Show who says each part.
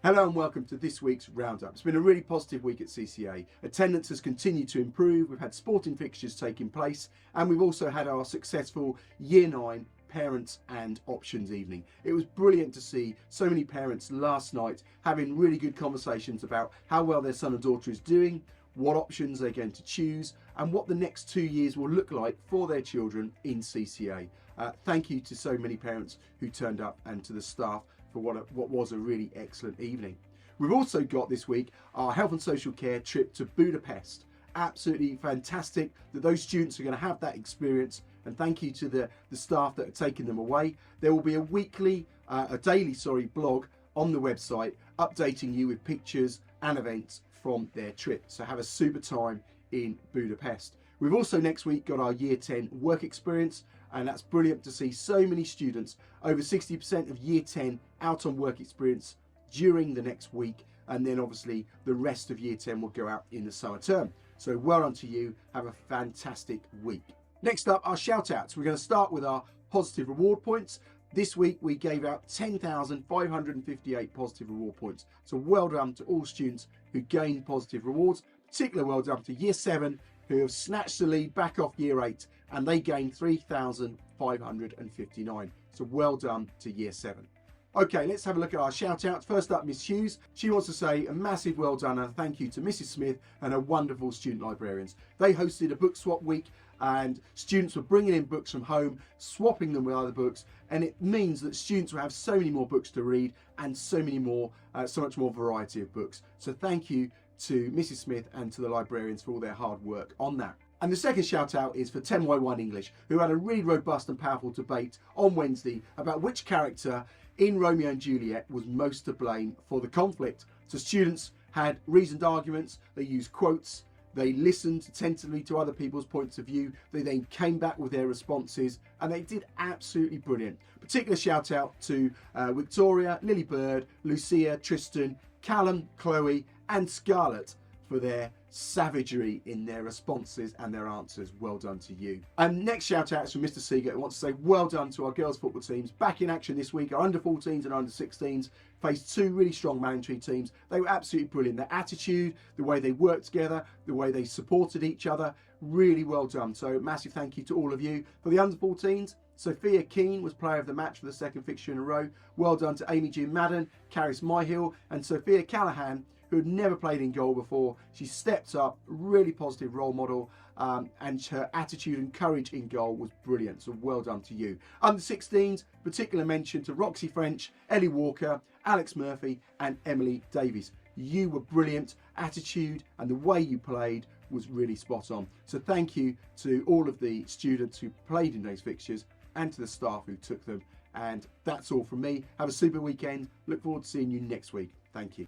Speaker 1: Hello and welcome to this week's Roundup. It's been a really positive week at CCA. Attendance has continued to improve, we've had sporting fixtures taking place, and we've also had our successful Year 9 Parents and Options evening. It was brilliant to see so many parents last night having really good conversations about how well their son or daughter is doing, what options they're going to choose, and what the next 2 years will look like for their children in CCA. Thank you to so many parents who turned up and to the staff for what was a really excellent evening. We've also got this week our health and social care trip to Budapest. Absolutely fantastic that those students are going to have that experience, and thank you to the staff that are taking them away. There will be a daily blog on the website updating you with pictures and events from their trip. So have a super time in Budapest. We've also next week got our Year 10 work experience, and that's brilliant to see so many students, over 60% of Year 10 out on work experience during the next week, and then obviously the rest of Year 10 will go out in the summer term. So well done to you, have a fantastic week. Next up, our shout outs. We're going to start with our positive reward points. This week we gave out 10,558 positive reward points. So well done to all students who gained positive rewards. Particularly well done to Year 7 who have snatched the lead back off Year 8, and they gained 3,559. So well done to Year 7. Okay, let's have a look at our shout outs. First up, Miss Hughes. She wants to say a massive well done and thank you to Mrs. Smith and her wonderful student librarians. They hosted a book swap week, and students were bringing in books from home, swapping them with other books, and it means that students will have so many more books to read and so much more variety of books. So thank you to Mrs. Smith and to the librarians for all their hard work on that. And the second shout out is for 10Y1 English, who had a really robust and powerful debate on Wednesday about which character in Romeo and Juliet was most to blame for the conflict. So students had reasoned arguments, they used quotes, they listened attentively to other people's points of view, they then came back with their responses, and they did absolutely brilliant. Particular shout out to Victoria, Lily Bird, Lucia, Tristan, Callum, Chloe and Scarlett for their savagery in their responses and their answers. Well done to you. And next shout out is from Mr. Seeger, who wants to say well done to our girls football teams back in action this week. Our under 14s and under 16s faced two really strong mandatory teams. They were absolutely brilliant. Their attitude, the way they worked together, the way they supported each other, really well done. So massive thank you to all of you. For the under 14s, Sophia Keane was player of the match for the second fixture in a row. Well done to Amy Jean Madden, Caris Myhill and Sophia Callahan, who had never played in goal before. She stepped up, really positive role model, and her attitude and courage in goal was brilliant. So well done to you. Under 16s, particular mention to Roxy French, Ellie Walker, Alex Murphy and Emily Davies. You were brilliant. Attitude and the way you played was really spot on. So thank you to all of the students who played in those fixtures and to the staff who took them. And that's all from me. Have a super weekend. Look forward to seeing you next week. Thank you.